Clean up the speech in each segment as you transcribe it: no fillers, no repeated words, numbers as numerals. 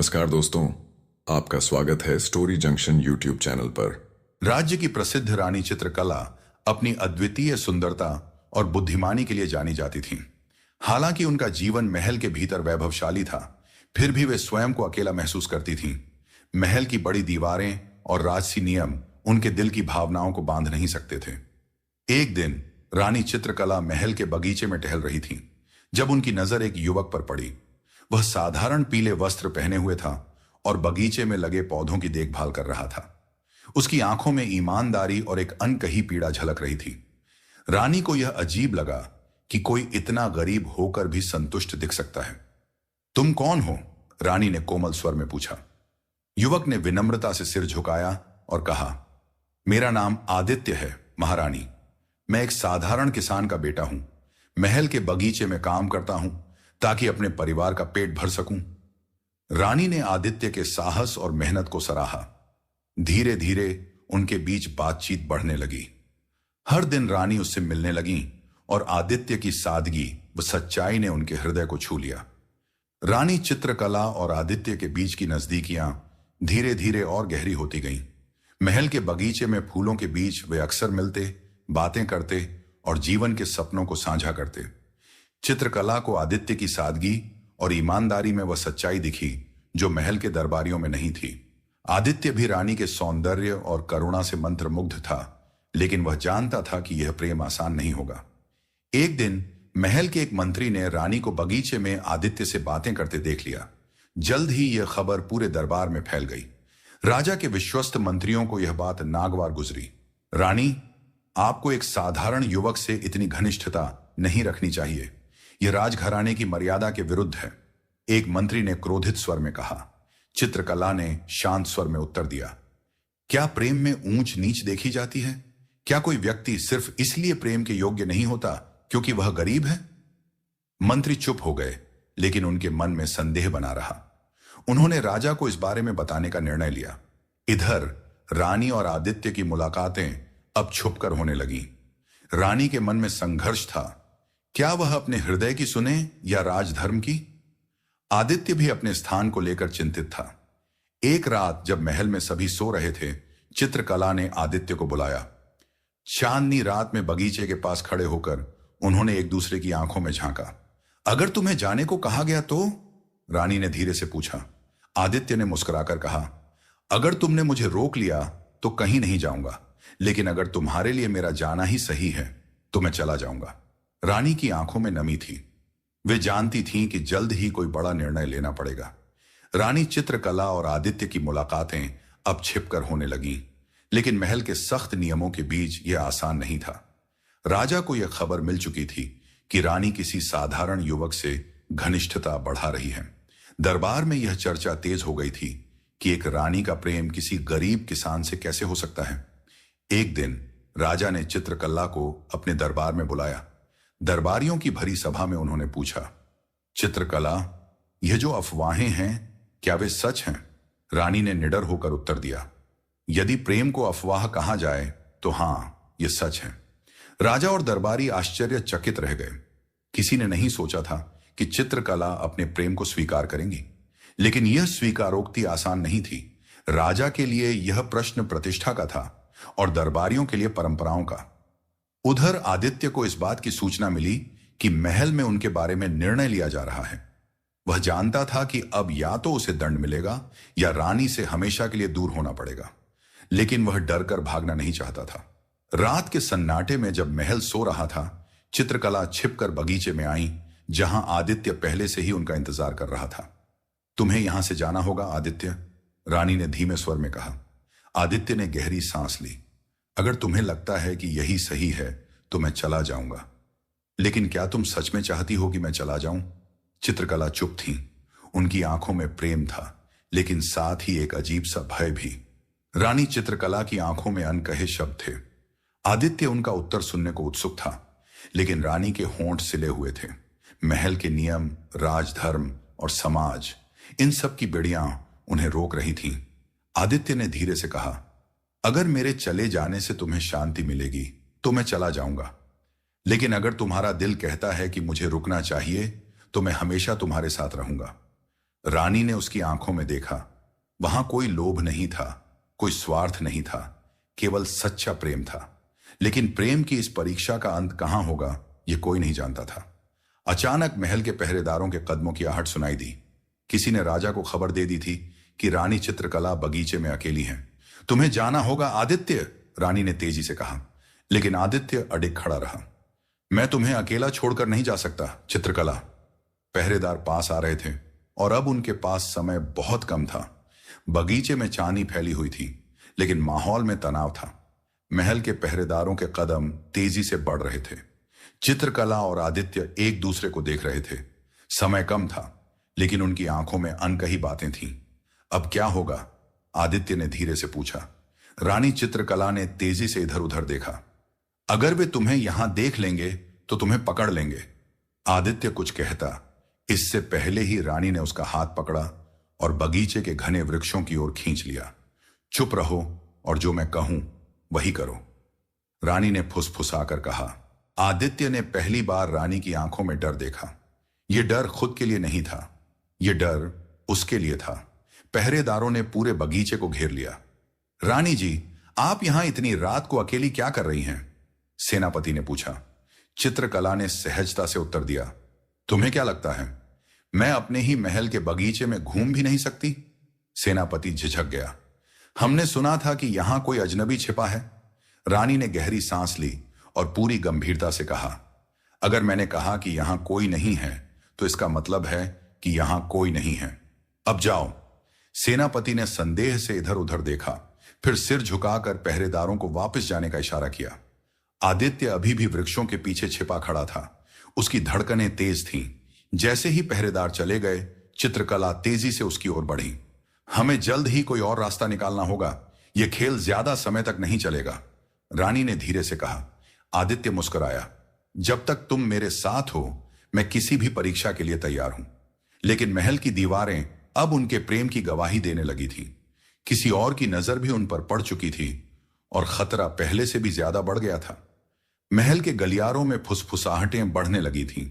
नमस्कार दोस्तों, आपका स्वागत है स्टोरी जंक्शन यूट्यूब चैनल पर। राज्य की प्रसिद्ध रानी चित्रकला अपनी अद्वितीय सुंदरता और बुद्धिमानी के लिए जानी जाती थीं। हालांकि उनका जीवन महल के भीतर वैभवशाली था, फिर भी वे स्वयं को अकेला महसूस करती थीं। महल की बड़ी दीवारें और राजसी नियम उनके दिल की भावनाओं को बांध नहीं सकते थे। एक दिन रानी चित्रकला महल के बगीचे में टहल रही थीं, जब उनकी नजर एक युवक पर पड़ी। वह साधारण पीले वस्त्र पहने हुए था और बगीचे में लगे पौधों की देखभाल कर रहा था। उसकी आंखों में ईमानदारी और एक अनकही पीड़ा झलक रही थी। रानी को यह अजीब लगा कि कोई इतना गरीब होकर भी संतुष्ट दिख सकता है। तुम कौन हो? रानी ने कोमल स्वर में पूछा। युवक ने विनम्रता से सिर झुकाया और कहा, मेरा नाम आदित्य है महारानी। मैं एक साधारण किसान का बेटा हूं। महल के बगीचे में काम करता हूं ताकि अपने परिवार का पेट भर सकूं। रानी ने आदित्य के साहस और मेहनत को सराहा। धीरे धीरे उनके बीच बातचीत बढ़ने लगी। हर दिन रानी उससे मिलने लगी और आदित्य की सादगी व सच्चाई ने उनके हृदय को छू लिया। रानी चित्रकला और आदित्य के बीच की नजदीकियां धीरे धीरे और गहरी होती गईं। महल के बगीचे में फूलों के बीच वे अक्सर मिलते, बातें करते और जीवन के सपनों को साझा करते। चित्रकला को आदित्य की सादगी और ईमानदारी में वह सच्चाई दिखी जो महल के दरबारियों में नहीं थी। आदित्य भी रानी के सौंदर्य और करुणा से मंत्रमुग्ध था, लेकिन वह जानता था कि यह प्रेम आसान नहीं होगा। एक दिन महल के एक मंत्री ने रानी को बगीचे में आदित्य से बातें करते देख लिया। जल्द ही यह खबर पूरे दरबार में फैल गई। राजा के विश्वस्त मंत्रियों को यह बात नागवार गुजरी। रानी, आपको एक साधारण युवक से इतनी घनिष्ठता नहीं रखनी चाहिए। यह राजघराने की मर्यादा के विरुद्ध है, एक मंत्री ने क्रोधित स्वर में कहा। चित्रकला ने शांत स्वर में उत्तर दिया, क्या प्रेम में ऊंच नीच देखी जाती है? क्या कोई व्यक्ति सिर्फ इसलिए प्रेम के योग्य नहीं होता क्योंकि वह गरीब है? मंत्री चुप हो गए, लेकिन उनके मन में संदेह बना रहा। उन्होंने राजा को इस बारे में बताने का निर्णय लिया। इधर रानी और आदित्य की मुलाकातें अब छुपकर होने लगी। रानी के मन में संघर्ष था, क्या वह अपने हृदय की सुने या राजधर्म की? आदित्य भी अपने स्थान को लेकर चिंतित था। एक रात जब महल में सभी सो रहे थे, चित्रकला ने आदित्य को बुलाया। चांदनी रात में बगीचे के पास खड़े होकर उन्होंने एक दूसरे की आंखों में झांका। अगर तुम्हें जाने को कहा गया तो? रानी ने धीरे से पूछा। आदित्य ने मुस्कुराकर कहा, अगर तुमने मुझे रोक लिया तो कहीं नहीं जाऊंगा, लेकिन अगर तुम्हारे लिए मेरा जाना ही सही है तो मैं चला जाऊंगा। रानी की आंखों में नमी थी। वे जानती थीं कि जल्द ही कोई बड़ा निर्णय लेना पड़ेगा। रानी चित्रकला और आदित्य की मुलाकातें अब छिपकर होने लगीं, लेकिन महल के सख्त नियमों के बीच यह आसान नहीं था। राजा को यह खबर मिल चुकी थी कि रानी किसी साधारण युवक से घनिष्ठता बढ़ा रही है। दरबार में यह चर्चा तेज हो गई थी कि एक रानी का प्रेम किसी गरीब किसान से कैसे हो सकता है। एक दिन राजा ने चित्रकला को अपने दरबार में बुलाया। दरबारियों की भरी सभा में उन्होंने पूछा, चित्रकला, यह जो अफवाहें हैं क्या वे सच हैं? रानी ने निडर होकर उत्तर दिया, यदि प्रेम को अफवाह कहा जाए तो हां, यह सच है। राजा और दरबारी आश्चर्यचकित रह गए। किसी ने नहीं सोचा था कि चित्रकला अपने प्रेम को स्वीकार करेंगी, लेकिन यह स्वीकारोक्ति आसान नहीं थी। राजा के लिए यह प्रश्न प्रतिष्ठा का था और दरबारियों के लिए परंपराओं का। उधर आदित्य को इस बात की सूचना मिली कि महल में उनके बारे में निर्णय लिया जा रहा है। वह जानता था कि अब या तो उसे दंड मिलेगा या रानी से हमेशा के लिए दूर होना पड़ेगा, लेकिन वह डर कर भागना नहीं चाहता था। रात के सन्नाटे में जब महल सो रहा था, चित्रकला छिपकर बगीचे में आई, जहां आदित्य पहले से ही उनका इंतजार कर रहा था। तुम्हें यहां से जाना होगा आदित्य, रानी ने धीमे स्वर में कहा। आदित्य ने गहरी सांस ली। अगर तुम्हें लगता है कि यही सही है तो मैं चला जाऊंगा, लेकिन क्या तुम सच में चाहती हो कि मैं चला जाऊं? चित्रकला चुप थी। उनकी आंखों में प्रेम था, लेकिन साथ ही एक अजीब सा भय भी। रानी चित्रकला की आंखों में अनकहे शब्द थे। आदित्य उनका उत्तर सुनने को उत्सुक था, लेकिन रानी के होंठ सिले हुए थे। महल के नियम, राजधर्म और समाज, इन सब की बेड़ियां उन्हें रोक रही थीं। आदित्य ने धीरे से कहा, अगर मेरे चले जाने से तुम्हें शांति मिलेगी तो मैं चला जाऊंगा, लेकिन अगर तुम्हारा दिल कहता है कि मुझे रुकना चाहिए तो मैं हमेशा तुम्हारे साथ रहूंगा। रानी ने उसकी आंखों में देखा। वहां कोई लोभ नहीं था, कोई स्वार्थ नहीं था, केवल सच्चा प्रेम था। लेकिन प्रेम की इस परीक्षा का अंत कहां होगा, यह कोई नहीं जानता था। अचानक महल के पहरेदारों के कदमों की आहट सुनाई दी। किसी ने राजा को खबर दे दी थी कि रानी चित्रकला बगीचे में अकेली है। तुम्हें जाना होगा आदित्य, रानी ने तेजी से कहा। लेकिन आदित्य अडिग खड़ा रहा। मैं तुम्हें अकेला छोड़कर नहीं जा सकता चित्रकला। पहरेदार पास आ रहे थे और अब उनके पास समय बहुत कम था। बगीचे में चांदी फैली हुई थी, लेकिन माहौल में तनाव था। महल के पहरेदारों के कदम तेजी से बढ़ रहे थे। चित्रकला और आदित्य एक दूसरे को देख रहे थे। समय कम था, लेकिन उनकी आंखों में अनकही बातें थीं। अब क्या होगा, आदित्य ने धीरे से पूछा। रानी चित्रकला ने तेजी से इधर उधर देखा। अगर वे तुम्हें यहां देख लेंगे तो तुम्हें पकड़ लेंगे, आदित्य कुछ कहता। इससे पहले ही रानी ने उसका हाथ पकड़ा और बगीचे के घने वृक्षों की ओर खींच लिया। चुप रहो और जो मैं कहूं वही करो, रानी ने फुसफुसाकर कहा। आदित्य ने पहली बार रानी की आंखों में डर देखा। यह डर खुद के लिए नहीं था, यह डर उसके लिए था। पहरेदारों ने पूरे बगीचे को घेर लिया। रानी जी, आप यहां इतनी रात को अकेली क्या कर रही हैं? सेनापति ने पूछा। चित्रकला ने सहजता से उत्तर दिया। तुम्हें क्या लगता है मैं अपने ही महल के बगीचे में घूम भी नहीं सकती? सेनापति झिझक गया। हमने सुना था कि यहां कोई अजनबी छिपा है। रानी ने गहरी सांस ली और पूरी गंभीरता से कहा, अगर मैंने कहा कि यहां कोई नहीं है तो इसका मतलब है कि यहां कोई नहीं है। अब जाओ। सेनापति ने संदेह से इधर उधर देखा, फिर सिर झुकाकर पहरेदारों को वापस जाने का इशारा किया। आदित्य अभी भी वृक्षों के पीछे छिपा खड़ा था। उसकी धड़कनें तेज थीं। जैसे ही पहरेदार चले गए, चित्रकला तेजी से उसकी ओर बढ़ी। हमें जल्द ही कोई और रास्ता निकालना होगा, यह खेल ज्यादा समय तक नहीं चलेगा, रानी ने धीरे से कहा। आदित्य मुस्कुराया। जब तक तुम मेरे साथ हो मैं किसी भी परीक्षा के लिए तैयार हूं। लेकिन महल की दीवारें अब उनके प्रेम की गवाही देने लगी थी। किसी और की नजर भी उन पर पड़ चुकी थी और खतरा पहले से भी ज्यादा बढ़ गया था। महल के गलियारों में फुसफुसाहटें बढ़ने लगी थीं।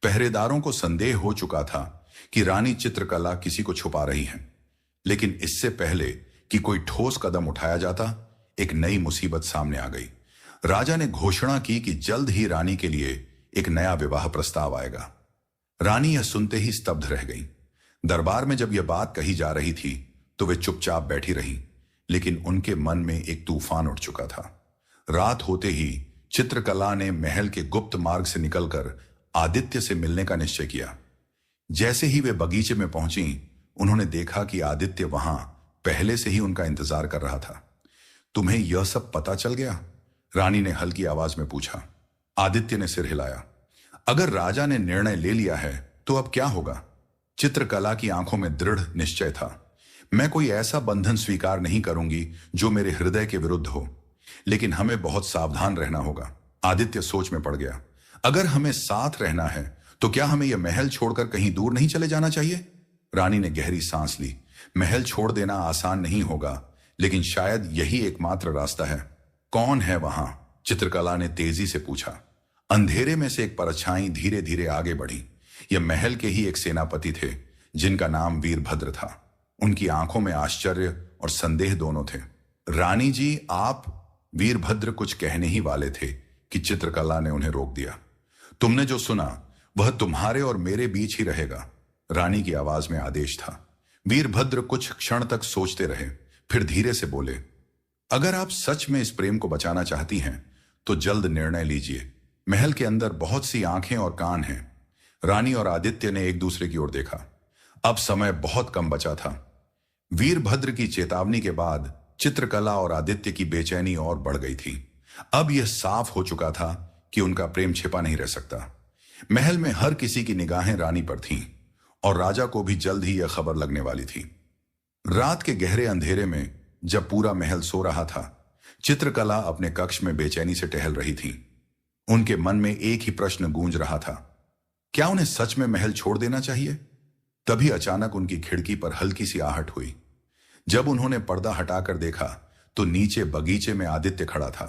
पहरेदारों को संदेह हो चुका था कि रानी चित्रकला किसी को छुपा रही है। लेकिन इससे पहले कि कोई ठोस कदम उठाया जाता, एक नई मुसीबत सामने आ गई। राजा ने घोषणा की कि जल्द ही रानी के लिए एक नया विवाह प्रस्ताव आएगा। रानी यह सुनते ही स्तब्ध रह गई। दरबार में जब यह बात कही जा रही थी तो वे चुपचाप बैठी रहीं, लेकिन उनके मन में एक तूफान उठ चुका था। रात होते ही चित्रकला ने महल के गुप्त मार्ग से निकलकर आदित्य से मिलने का निश्चय किया। जैसे ही वे बगीचे में पहुंची, उन्होंने देखा कि आदित्य वहां पहले से ही उनका इंतजार कर रहा था। तुम्हें यह सब पता चल गया? रानी ने हल्की आवाज में पूछा। आदित्य ने सिर हिलाया। अगर राजा ने निर्णय ले लिया है तो अब क्या होगा? चित्रकला की आंखों में दृढ़ निश्चय था। मैं कोई ऐसा बंधन स्वीकार नहीं करूंगी जो मेरे हृदय के विरुद्ध हो, लेकिन हमें बहुत सावधान रहना होगा। आदित्य सोच में पड़ गया। अगर हमें साथ रहना है तो क्या हमें यह महल छोड़कर कहीं दूर नहीं चले जाना चाहिए? रानी ने गहरी सांस ली। महल छोड़ देना आसान नहीं होगा, लेकिन शायद यही एकमात्र रास्ता है। कौन है वहां? चित्रकला ने तेजी से पूछा। अंधेरे में से एक परछाई धीरे धीरे आगे बढ़ी। यह महल के ही एक सेनापति थे जिनका नाम वीरभद्र था। उनकी आंखों में आश्चर्य और संदेह दोनों थे। रानी जी, आप? वीरभद्र कुछ कहने ही वाले थे कि चित्रकला ने उन्हें रोक दिया। तुमने जो सुना वह तुम्हारे और मेरे बीच ही रहेगा, रानी की आवाज में आदेश था। वीरभद्र कुछ क्षण तक सोचते रहे, फिर धीरे से बोले, अगर आप सच में इस प्रेम को बचाना चाहती हैं तो जल्द निर्णय लीजिए। महल के अंदर बहुत सी आंखें और कान हैं। रानी और आदित्य ने एक दूसरे की ओर देखा। अब समय बहुत कम बचा था। वीरभद्र की चेतावनी के बाद चित्रकला और आदित्य की बेचैनी और बढ़ गई थी। अब यह साफ हो चुका था कि उनका प्रेम छिपा नहीं रह सकता। महल में हर किसी की निगाहें रानी पर थीं और राजा को भी जल्द ही यह खबर लगने वाली थी। रात के गहरे अंधेरे में जब पूरा महल सो रहा था, चित्रकला अपने कक्ष में बेचैनी से टहल रही थी। उनके मन में एक ही प्रश्न गूंज रहा था, क्या उन्हें सच में महल छोड़ देना चाहिए? तभी अचानक उनकी खिड़की पर हल्की सी आहट हुई। जब उन्होंने पर्दा हटाकर देखा तो नीचे बगीचे में आदित्य खड़ा था।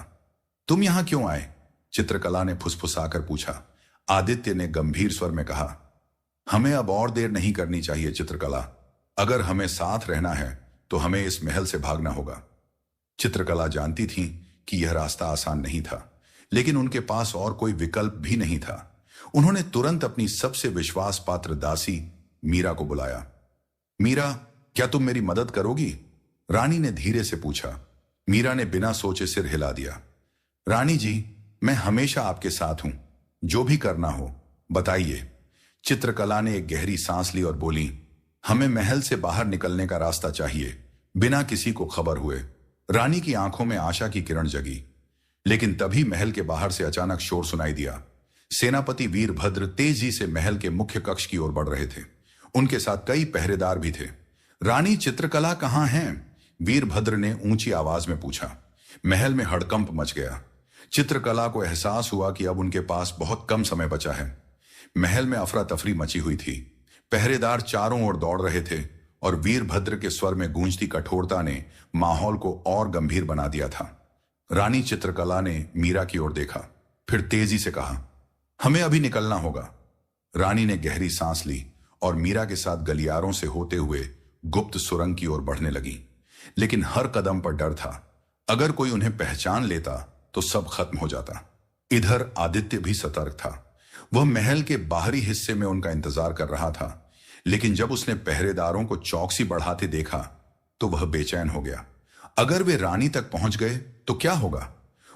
तुम यहां क्यों आए? चित्रकला ने फुसफुसाकर पूछा। आदित्य ने गंभीर स्वर में कहा, हमें अब और देर नहीं करनी चाहिए चित्रकला। अगर हमें साथ रहना है तो हमें इस महल से भागना होगा। चित्रकला जानती थी कि यह रास्ता आसान नहीं था, लेकिन उनके पास और कोई विकल्प भी नहीं था। उन्होंने तुरंत अपनी सबसे विश्वास पात्र दासी मीरा को बुलाया। मीरा, क्या तुम मेरी मदद करोगी? रानी ने धीरे से पूछा। मीरा ने बिना सोचे सिर हिला दिया। रानी जी, मैं हमेशा आपके साथ हूं, जो भी करना हो बताइए। चित्रकला ने एक गहरी सांस ली और बोली, हमें महल से बाहर निकलने का रास्ता चाहिए, बिना किसी को खबर हुए। रानी की आंखों में आशा की किरण जगी। लेकिन तभी महल के बाहर से अचानक शोर सुनाई दिया। सेनापति वीरभद्र तेजी से महल के मुख्य कक्ष की ओर बढ़ रहे थे। उनके साथ कई पहरेदार भी थे। रानी चित्रकला कहां हैं? वीरभद्र ने ऊंची आवाज में पूछा। महल में हड़कंप मच गया। चित्रकला को एहसास हुआ कि अब उनके पास बहुत कम समय बचा है। महल में अफरा तफरी मची हुई थी। पहरेदार चारों ओर दौड़ रहे थे और वीरभद्र के स्वर में गूंजती कठोरता ने माहौल को और गंभीर बना दिया था। रानी चित्रकला ने मीरा की ओर देखा, फिर तेजी से कहा, हमें अभी निकलना होगा। रानी ने गहरी सांस ली और मीरा के साथ गलियारों से होते हुए गुप्त सुरंग की ओर बढ़ने लगी। लेकिन हर कदम पर डर था। अगर कोई उन्हें पहचान लेता तो सब खत्म हो जाता। इधर आदित्य भी सतर्क था। वह महल के बाहरी हिस्से में उनका इंतजार कर रहा था। लेकिन जब उसने पहरेदारों को चौकसी बढ़ाते देखा तो वह बेचैन हो गया। अगर वे रानी तक पहुंच गए तो क्या होगा?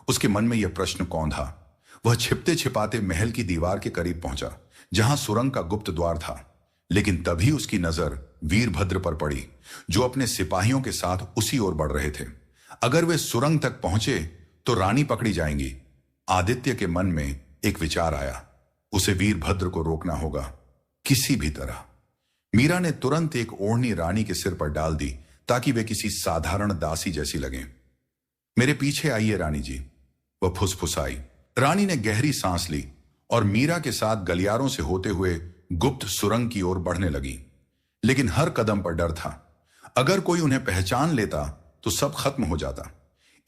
उसके मन में यह प्रश्न कौंधा। वह छिपते छिपाते महल की दीवार के करीब पहुंचा, जहां सुरंग का गुप्त द्वार था। लेकिन तभी उसकी नजर वीरभद्र पर पड़ी, जो अपने सिपाहियों के साथ उसी ओर बढ़ रहे थे। अगर वे सुरंग तक पहुंचे तो रानी पकड़ी जाएंगी। आदित्य के मन में एक विचार आया, उसे वीरभद्र को रोकना होगा, किसी भी तरह। मीरा ने तुरंत एक ओढ़नी रानी के सिर पर डाल दी, ताकि वे किसी साधारण दासी जैसी लगें। मेरे पीछे आइए रानी जी, वह फुसफुसाई। रानी ने गहरी सांस ली और मीरा के साथ गलियारों से होते हुए गुप्त सुरंग की ओर बढ़ने लगी। लेकिन हर कदम पर डर था। अगर कोई उन्हें पहचान लेता तो सब खत्म हो जाता।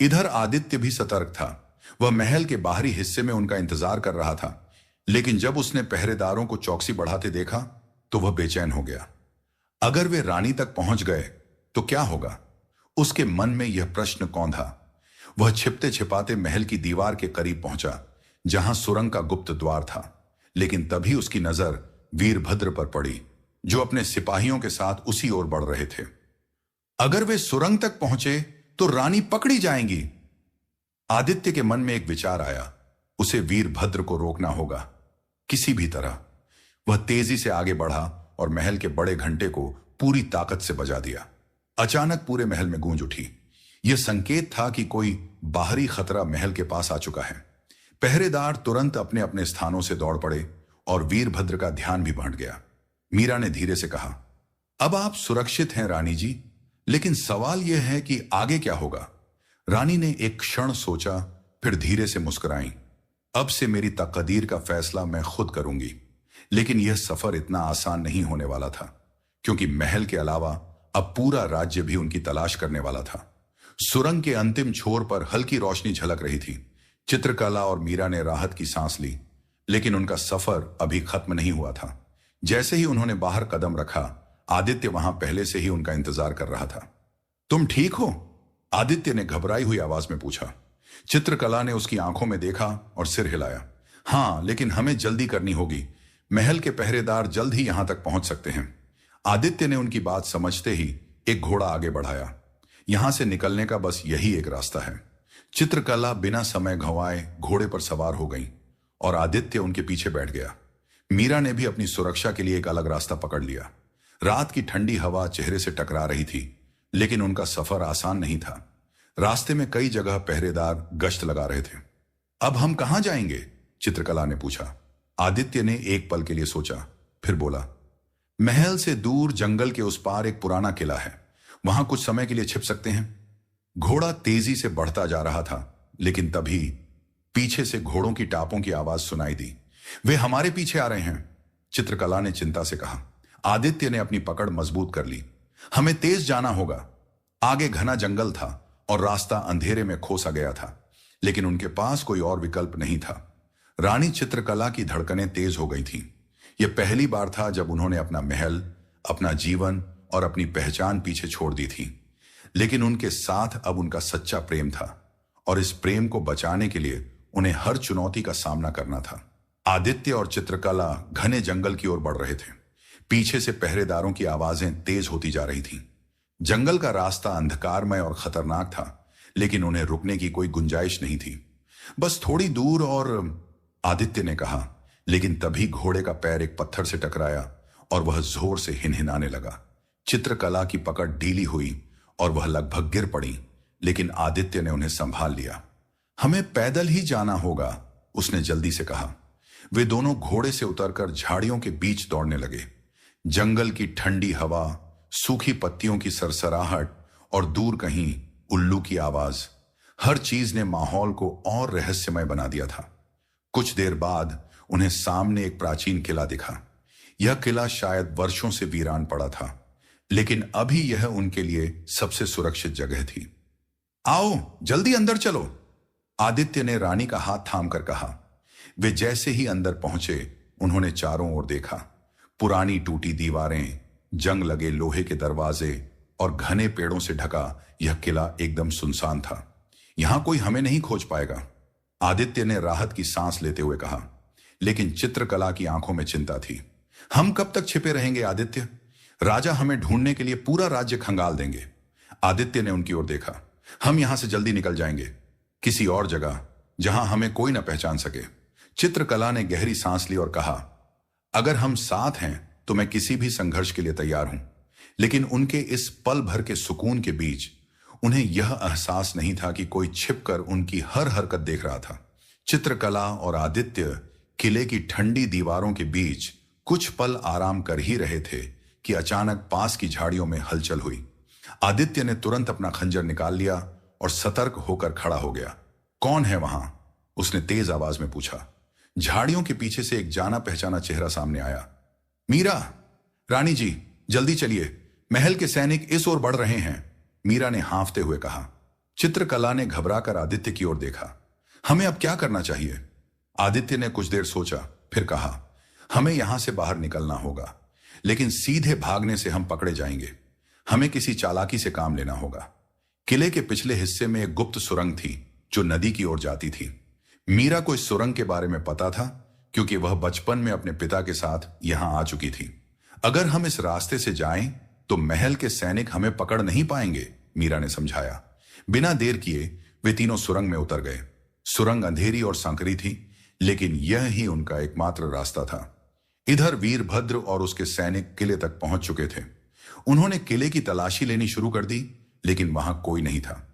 इधर आदित्य भी सतर्क था। वह महल के बाहरी हिस्से में उनका इंतजार कर रहा था। लेकिन जब उसने पहरेदारों को चौकसी बढ़ाते देखा तो वह बेचैन हो गया। अगर वे रानी तक पहुंच गए तो क्या होगा? उसके मन में यह प्रश्न कौंधा। वह छिपते छिपाते महल की दीवार के करीब पहुंचा, जहां सुरंग का गुप्त द्वार था। लेकिन तभी उसकी नजर वीरभद्र पर पड़ी, जो अपने सिपाहियों के साथ उसी ओर बढ़ रहे थे। अगर वे सुरंग तक पहुंचे तो रानी पकड़ी जाएंगी। आदित्य के मन में एक विचार आया, उसे वीरभद्र को रोकना होगा, किसी भी तरह। वह तेजी से आगे बढ़ा और महल के बड़े घंटे को पूरी ताकत से बजा दिया। अचानक पूरे महल में गूंज उठी। यह संकेत था कि कोई बाहरी खतरा महल के पास आ चुका है। पहरेदार तुरंत अपने अपने स्थानों से दौड़ पड़े और वीरभद्र का ध्यान भी भटक गया। मीरा ने धीरे से कहा, अब आप सुरक्षित हैं रानी जी, लेकिन सवाल यह है कि आगे क्या होगा? रानी ने एक क्षण सोचा, फिर धीरे से मुस्कुराई। अब से मेरी तकदीर का फैसला मैं खुद करूंगी। लेकिन यह सफर इतना आसान नहीं होने वाला था, क्योंकि महल के अलावा अब पूरा राज्य भी उनकी तलाश करने वाला था। सुरंग के अंतिम छोर पर हल्की रोशनी झलक रही थी। चित्रकला और मीरा ने राहत की सांस ली, लेकिन उनका सफर अभी खत्म नहीं हुआ था। जैसे ही उन्होंने बाहर कदम रखा, आदित्य वहां पहले से ही उनका इंतजार कर रहा था। तुम ठीक हो? आदित्य ने घबराई हुई आवाज में पूछा। चित्रकला ने उसकी आंखों में देखा और सिर हिलाया। हां, लेकिन हमें जल्दी करनी होगी। महल के पहरेदार जल्द ही यहां तक पहुंच सकते हैं। आदित्य ने उनकी बात समझते ही एक घोड़ा आगे बढ़ाया। यहां से निकलने का बस यही एक रास्ता है। चित्रकला बिना समय गंवाए घोड़े पर सवार हो गई और आदित्य उनके पीछे बैठ गया। मीरा ने भी अपनी सुरक्षा के लिए एक अलग रास्ता पकड़ लिया। रात की ठंडी हवा चेहरे से टकरा रही थी, लेकिन उनका सफर आसान नहीं था। रास्ते में कई जगह पहरेदार गश्त लगा रहे थे। अब हम कहां जाएंगे? चित्रकला ने पूछा। आदित्य ने एक पल के लिए सोचा, फिर बोला, महल से दूर जंगल के उस पार एक पुराना किला है, वहां कुछ समय के लिए छिप सकते हैं। घोड़ा तेजी से बढ़ता जा रहा था, लेकिन तभी पीछे से घोड़ों की टापों की आवाज सुनाई दी। वे हमारे पीछे आ रहे हैं, चित्रकला ने चिंता से कहा। आदित्य ने अपनी पकड़ मजबूत कर ली। हमें तेज जाना होगा। आगे घना जंगल था और रास्ता अंधेरे में खोसा गया था, लेकिन उनके पास कोई और विकल्प नहीं था। रानी चित्रकला की धड़कनें तेज हो गई थीं। यह पहली बार था जब उन्होंने अपना महल, अपना जीवन और अपनी पहचान पीछे छोड़ दी थी। लेकिन उनके साथ अब उनका सच्चा प्रेम था और इस प्रेम को बचाने के लिए उन्हें हर चुनौती का सामना करना था। आदित्य और चित्रकला घने जंगल की ओर बढ़ रहे थे। पीछे से पहरेदारों की आवाजें तेज होती जा रही थीं। जंगल का रास्ता अंधकारमय और खतरनाक था, लेकिन उन्हें रुकने की कोई गुंजाइश नहीं थी। बस थोड़ी दूर और आदित्य ने कहा, लेकिन तभी घोड़े का पैर एक पत्थर से टकराया और वह जोर से हिनहिनाने लगा। चित्रकला की पकड़ ढीली हुई और वह लगभग गिर पड़ी, लेकिन आदित्य ने उन्हें संभाल लिया। हमें पैदल ही जाना होगा, उसने जल्दी से कहा। वे दोनों घोड़े से उतरकर झाड़ियों के बीच दौड़ने लगे। जंगल की ठंडी हवा, सूखी पत्तियों की सरसराहट और दूर कहीं उल्लू की आवाज, हर चीज ने माहौल को और रहस्यमय बना दिया था। कुछ देर बाद उन्हें सामने एक प्राचीन किला दिखा। यह किला शायद वर्षों से वीरान पड़ा था, लेकिन अभी यह उनके लिए सबसे सुरक्षित जगह थी। आओ जल्दी अंदर चलो, आदित्य ने रानी का हाथ थामकर कहा। वे जैसे ही अंदर पहुंचे, उन्होंने चारों ओर देखा। पुरानी टूटी दीवारें, जंग लगे लोहे के दरवाजे और घने पेड़ों से ढका यह किला एकदम सुनसान था। यहां कोई हमें नहीं खोज पाएगा, आदित्य ने राहत की सांस लेते हुए कहा। लेकिन चित्रकला की आंखों में चिंता थी। हम कब तक छिपे रहेंगे आदित्य? राजा हमें ढूंढने के लिए पूरा राज्य खंगाल देंगे। आदित्य ने उनकी ओर देखा। हम यहां से जल्दी निकल जाएंगे, किसी और जगह जहां हमें कोई न पहचान सके। चित्रकला ने गहरी सांस ली और कहा, अगर हम साथ हैं तो मैं किसी भी संघर्ष के लिए तैयार हूं। लेकिन उनके इस पल भर के सुकून के बीच उन्हें यह एहसास नहीं था कि कोई छिपकर उनकी हर हरकत देख रहा था। चित्रकला और आदित्य किले की ठंडी दीवारों के बीच कुछ पल आराम कर ही रहे थे कि अचानक पास की झाड़ियों में हलचल हुई। आदित्य ने तुरंत अपना खंजर निकाल लिया और सतर्क होकर खड़ा हो गया। कौन है वहां? उसने तेज आवाज में पूछा। झाड़ियों के पीछे से एक जाना पहचाना चेहरा सामने आया। मीरा, रानी जी जल्दी चलिए, महल के सैनिक इस ओर बढ़ रहे हैं, मीरा ने हांफते हुए कहा। चित्रकला ने घबराकर आदित्य की ओर देखा। हमें अब क्या करना चाहिए? आदित्य ने कुछ देर सोचा, फिर कहा, हमें यहां से बाहर निकलना होगा, लेकिन सीधे भागने से हम पकड़े जाएंगे। हमें किसी चालाकी से काम लेना होगा। किले के पिछले हिस्से में एक गुप्त सुरंग थी जो नदी की ओर जाती थी। मीरा को इस सुरंग के बारे में पता था क्योंकि वह बचपन में अपने पिता के साथ यहां आ चुकी थी। अगर हम इस रास्ते से जाएं तो महल के सैनिक हमें पकड़ नहीं पाएंगे, मीरा ने समझाया। बिना देर किए वे तीनों सुरंग में उतर गए। सुरंग अंधेरी और संकरी थी, लेकिन यह ही उनका एकमात्र रास्ता था। इधर वीरभद्र और उसके सैनिक किले तक पहुंच चुके थे। उन्होंने किले की तलाशी लेनी शुरू कर दी, लेकिन वहां कोई नहीं था।